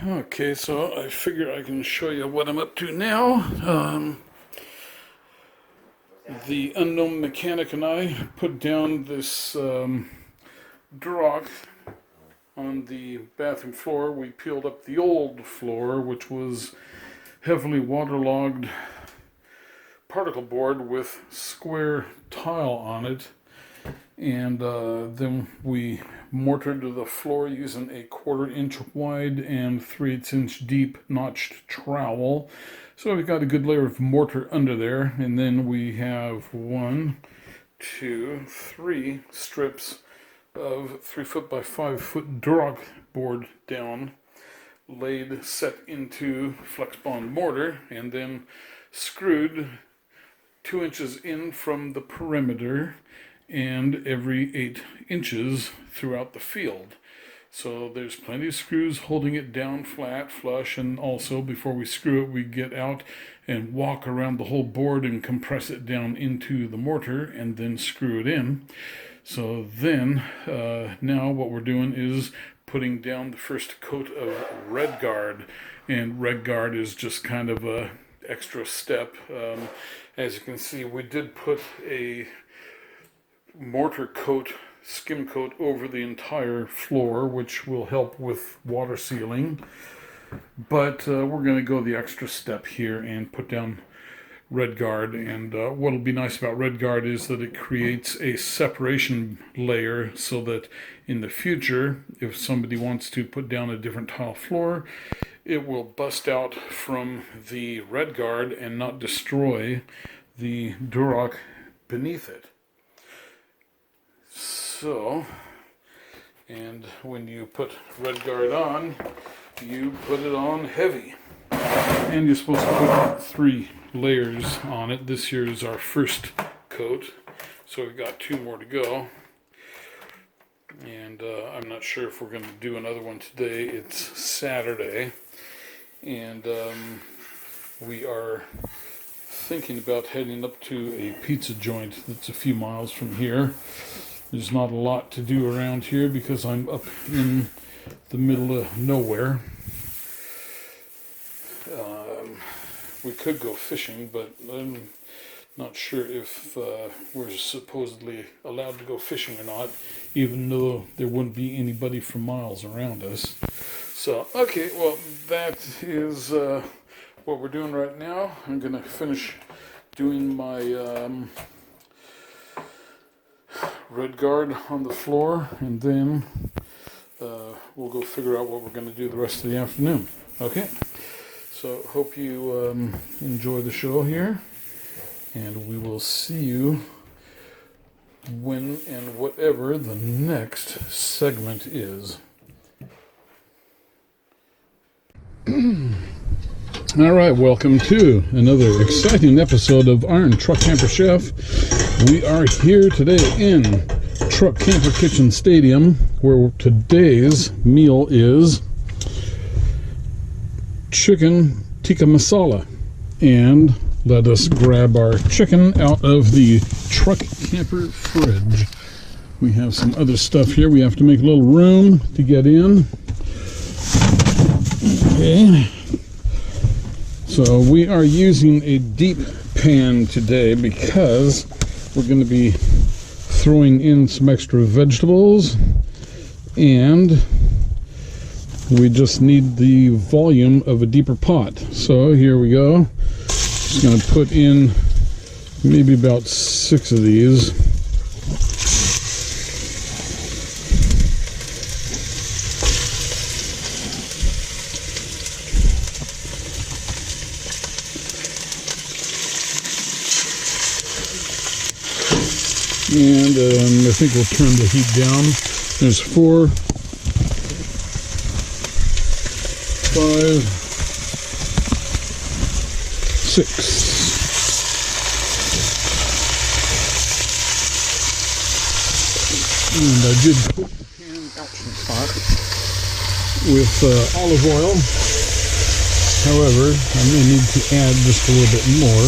Okay, so I figure I can show you what I'm up to now. The unknown mechanic and I put down this Durock on the bathroom floor. We peeled up the old floor, which was heavily waterlogged particle board with square tile on it. And then we mortared the floor using a 1/4 inch wide and 3/8 inch deep notched trowel. So we've got a good layer of mortar under there. And then we have 1, 2, 3 strips of 3 foot by 5 foot Durock board down, laid, set into Flexbond mortar, and then screwed 2 inches in from the perimeter and every 8 inches throughout the field. So there's plenty of screws holding it down flat, flush, and also before we screw it, we get out and walk around the whole board and compress it down into the mortar and then screw it in. So then, now what we're doing is putting down the first coat of RedGuard, and RedGuard is just kind of a extra step. As you can see, we did put a mortar coat, skim coat over the entire floor, which will help with water sealing. But we're going to go the extra step here and put down RedGuard. And what'll be nice about RedGuard is that it creates a separation layer so that in the future, if somebody wants to put down a different tile floor, it will bust out from the RedGuard and not destroy the Durock beneath it. So, and when you put RedGuard on, you put it on heavy. And you're supposed to put 3 layers on it. This here is our first coat, so we've got 2 more to go. And I'm not sure if we're going to do another one today. It's Saturday, and we are thinking about heading up to a pizza joint that's a few miles from here. There's not a lot to do around here because I'm up in the middle of nowhere. We could go fishing, but I'm not sure if we're supposedly allowed to go fishing or not, even though there wouldn't be anybody for miles around us. So, okay, well, that is what we're doing right now. I'm going to finish doing my RedGuard on the floor, and then we'll go figure out what we're going to do the rest of the afternoon. Okay, so hope you enjoy the show here, and we will see you when and whatever the next segment is. All right, welcome to another exciting episode of Iron Truck Camper Chef. We are here today in Truck Camper Kitchen Stadium, where today's meal is chicken tikka masala. And let us grab our chicken out of the Truck Camper fridge. We have some other stuff here. We have to make a little room to get in. Okay. So we are using a deep pan today because we're going to be throwing in some extra vegetables, and we just need the volume of a deeper pot. So here we go. Just going to put in maybe about 6 of these. And I think we'll turn the heat down. There's 4, 5, 6. And I did coat the pan out from the pot with olive oil. However, I may need to add just a little bit more.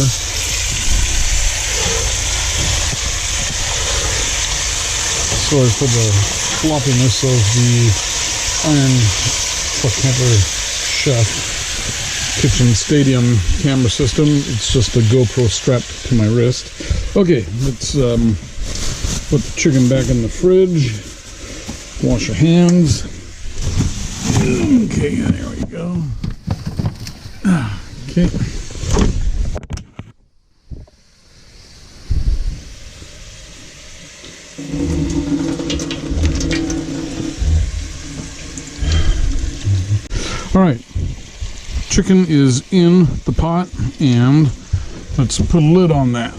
Sorry for the floppiness of the Iron Truck Camper Chef Kitchen Stadium camera system. It's just a GoPro strapped to my wrist. Okay, let's put the chicken back in the fridge. Wash your hands. Okay, there we go. Okay. All right, chicken is in the pot, and let's put a lid on that.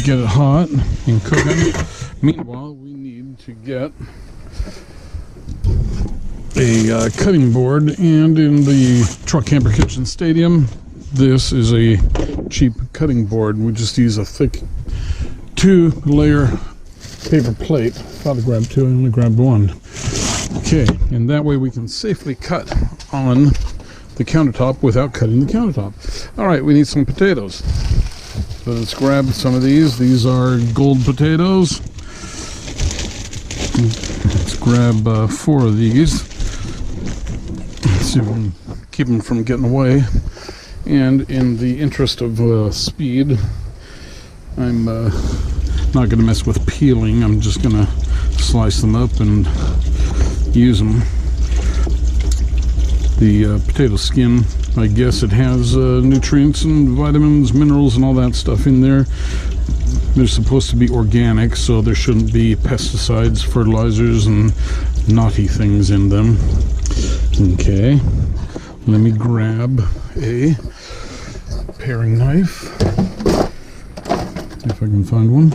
Get it hot and cooking. Meanwhile, we need to get a cutting board, and in the Truck Camper Kitchen Stadium, this is a cheap cutting board. We just use a thick 2-layer paper plate. Thought I grabbed 2, I only grabbed 1. Okay, and that way we can safely cut on the countertop without cutting the countertop. All right, we need some potatoes. So let's grab some of these. These are gold potatoes. Let's grab 4 of these. Let's see if we can keep them from getting away. And in the interest of speed, I'm not going to mess with peeling. I'm just going to slice them up and use them. The potato skin, I guess it has nutrients and vitamins, minerals, and all that stuff in there. They're supposed to be organic, so there shouldn't be pesticides, fertilizers, and naughty things in them. Okay, let me grab a paring knife, if I can find one.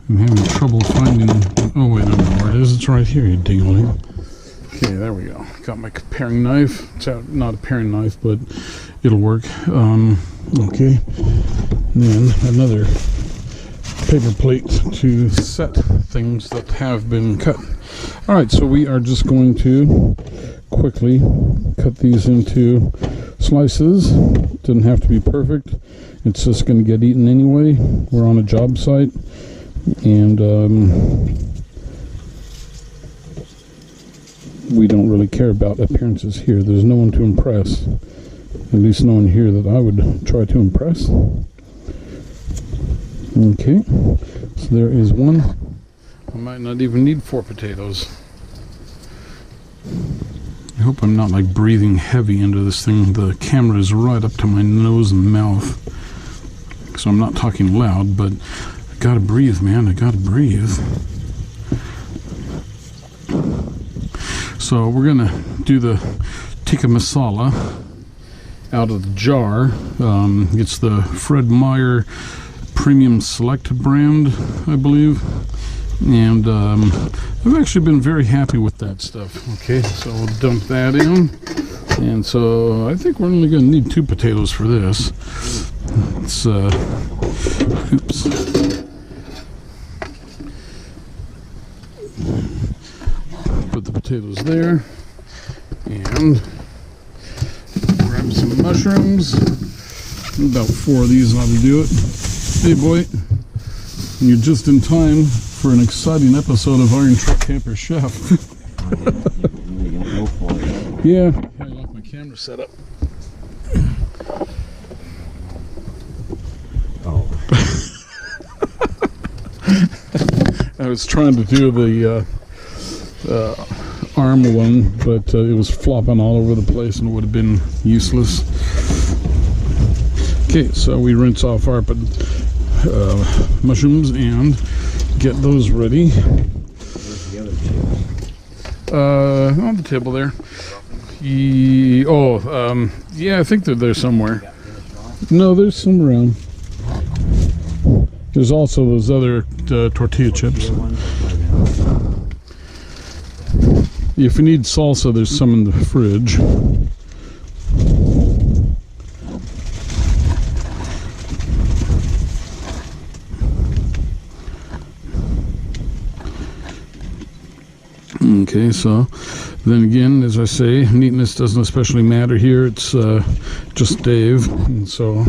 I'm having trouble finding. Oh wait, I don't know where it is. It's right here, you ding-a-ling. Okay, there we go. Got my paring knife. It's not a paring knife, but it'll work. Okay, and then another paper plate to set things that have been cut. All right, so we are just going to quickly cut these into slices. Doesn't have to be perfect. It's just going to get eaten anyway. We're on a job site. And we don't really care about appearances here. There's no one to impress. At least no one here that I would try to impress. Okay, so there is one. I might not even need 4 potatoes. I hope I'm not like breathing heavy into this thing. The camera is right up to my nose and mouth, so I'm not talking loud, but gotta breathe, man. I gotta breathe. So we're gonna do the tikka masala out of the jar. It's the Fred Meyer Premium Select brand, I believe. And I've actually been very happy with that stuff. Okay, so we'll dump that in. And so I think we're only gonna need 2 potatoes for this. It's oops. Put the potatoes there, and grab some mushrooms. About 4 of these ought to do it. Hey boy, you're just in time for an exciting episode of Iron Truck Camper Chef. Yeah, I left my camera set up. Oh. I was trying to do the arm one, but it was flopping all over the place and it would have been useless. Okay, so we rinse off our mushrooms and get those ready. On the table there. Yeah, I think they're there somewhere. No, there's some around. There's also those other tortilla chips. If you need salsa, there's some in the fridge. Okay, so then again, as I say, neatness doesn't especially matter here. It's just Dave, and so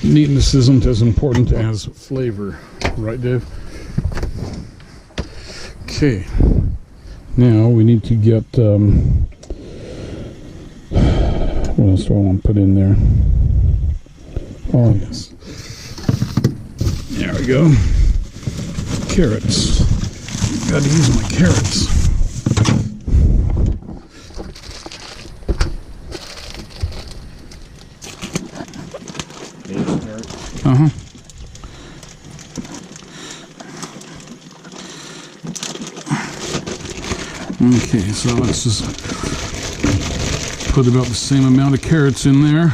neatness isn't as important as flavor, right, Dave? Okay, now we need to get, what else do I want to put in there? Oh, yes. There we go. Carrots. Got to use my carrots. Uh-huh. Okay, so let's just put about the same amount of carrots in there.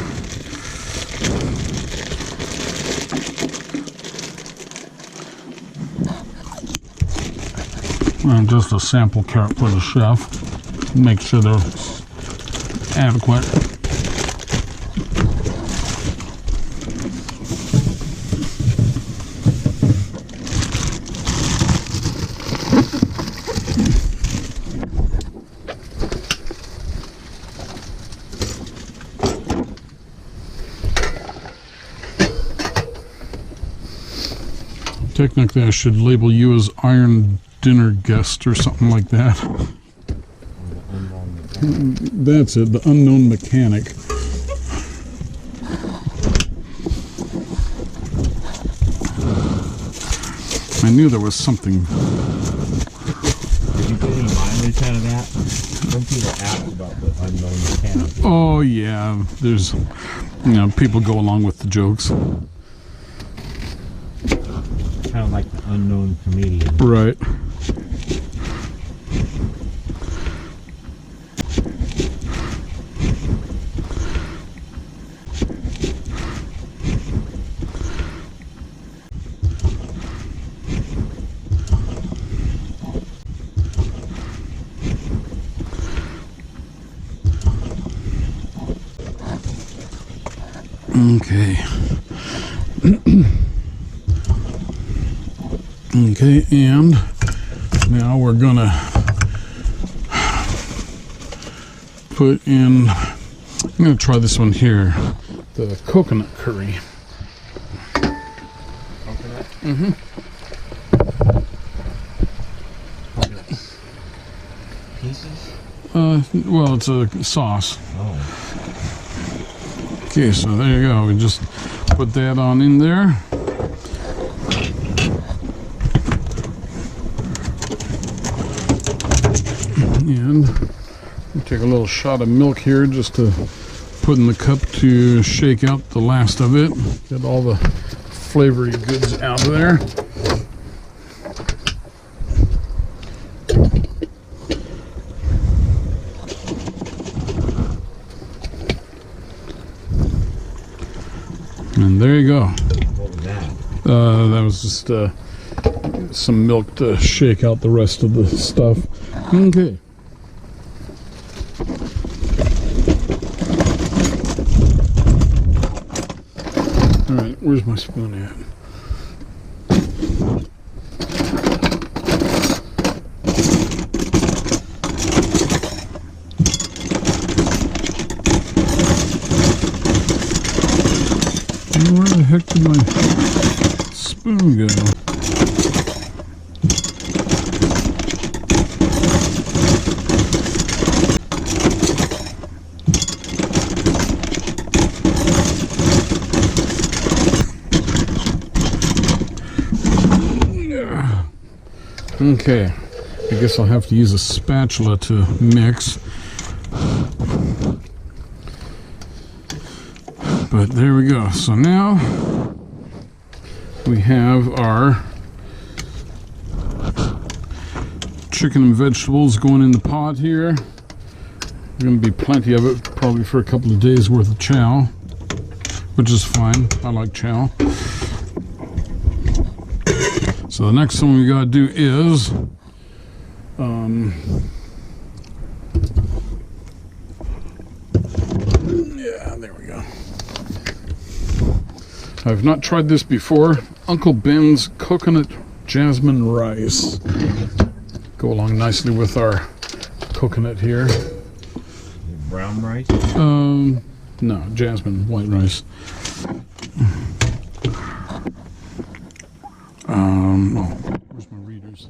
And just a sample carrot for the chef. Make sure they're adequate. Technically, I should label you as Iron Dinner Guest or something like that. That's it, the unknown mechanic. I knew there was something. Did you get any mileage out of that? Some people ask about the unknown mechanic. Oh yeah, there's, people go along with the jokes. Kind of like the unknown comedian. Right. Okay. Okay, and now we're gonna put in, I'm gonna try this one here, the coconut curry. Coconut? Mm-hmm. Coconut pieces? Well, it's a sauce. Oh. Okay, so there you go. We just put that on in there. And we'll take a little shot of milk here just to put in the cup to shake out the last of it. Get all the flavory goods out of there. And there you go. What was that? That was just some milk to shake out the rest of the stuff. Okay. All right, where's my spoon at? Where the heck did my spoon go? Okay, I guess I'll have to use a spatula to mix. But there we go. So now we have our chicken and vegetables going in the pot here. There's going to be plenty of it, probably for a couple of days worth of chow, which is fine. I like chow. So the next thing we got to do is yeah, there we go. I've not tried this before. Uncle Ben's coconut jasmine rice. Go along nicely with our coconut here. Brown rice? No, jasmine white rice. Where's my readers?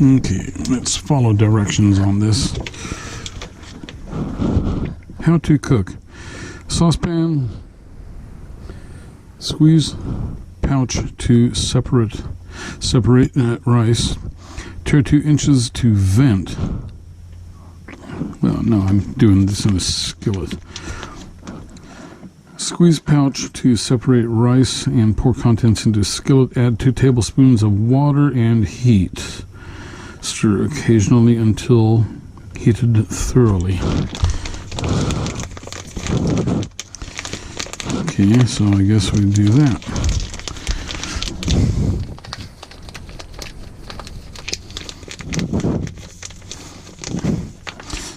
Okay, let's follow directions on this. How to cook. Saucepan, squeeze pouch to separate rice. Tear 2 inches to vent. Well, no, I'm doing this in a skillet. Squeeze pouch to separate rice and pour contents into skillet. Add 2 tablespoons of water and heat. Stir occasionally until heated thoroughly. Okay, so I guess we do that.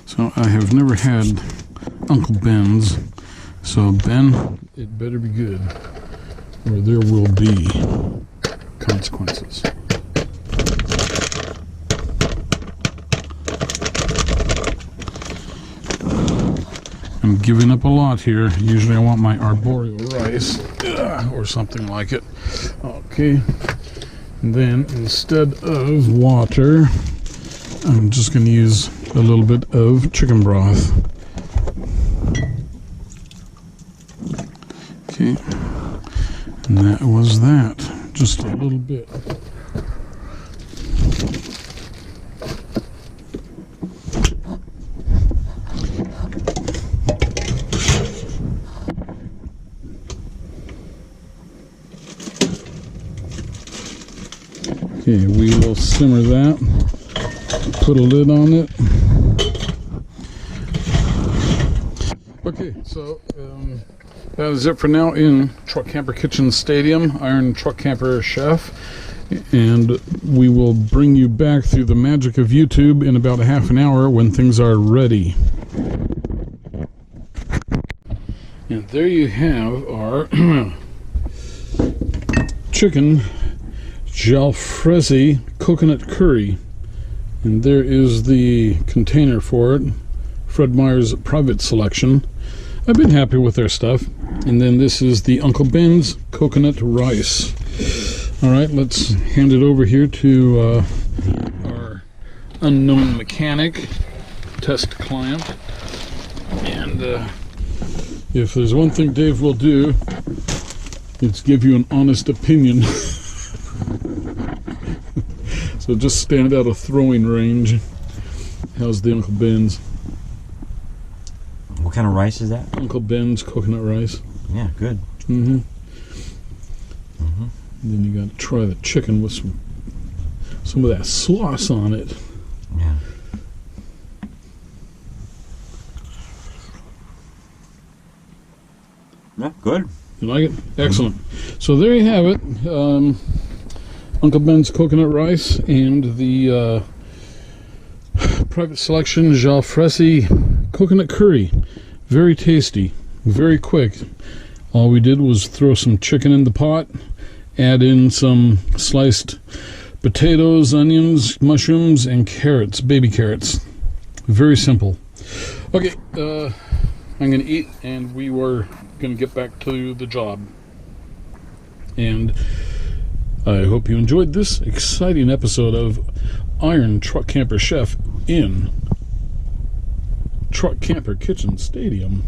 So I have never had Uncle Ben's, so Ben, it better be good, or there will be consequences. I'm giving up a lot here. Usually I want my arboreal rice or something like it. Okay, and then instead of water, I'm just going to use a little bit of chicken broth. Okay, and that was that. Just a little bit. Okay, we will simmer that. Put a lid on it. Okay, so that is it for now in Truck Camper Kitchen Stadium, Iron Truck Camper Chef, and we will bring you back through the magic of YouTube in about a half an hour when things are ready. And there you have our chicken jalfrezi coconut curry, and there is the container for it, Fred Meyer's Private Selection. I've been happy with their stuff. And then this is the Uncle Ben's coconut rice. All right, let's hand it over here to our unknown mechanic test client. And if there's one thing Dave will do, it's give you an honest opinion. So just stand out of throwing range. How's the Uncle Ben's? What kind of rice is that? Uncle Ben's coconut rice. Yeah, good. Mm-hmm. Then you got to try the chicken with some of that sauce on it. Yeah. Yeah, good. You like it? Excellent. So there you have it. Uncle Ben's coconut rice and the Private Selection jalfrezi coconut curry. Very tasty, very quick. All we did was throw some chicken in the pot, add in some sliced potatoes, onions, mushrooms, and carrots, baby carrots. Very simple. Okay, I'm going to eat, and we were going to get back to the job. And I hope you enjoyed this exciting episode of Iron Truck Camper Chef in Truck Camper Kitchen Stadium.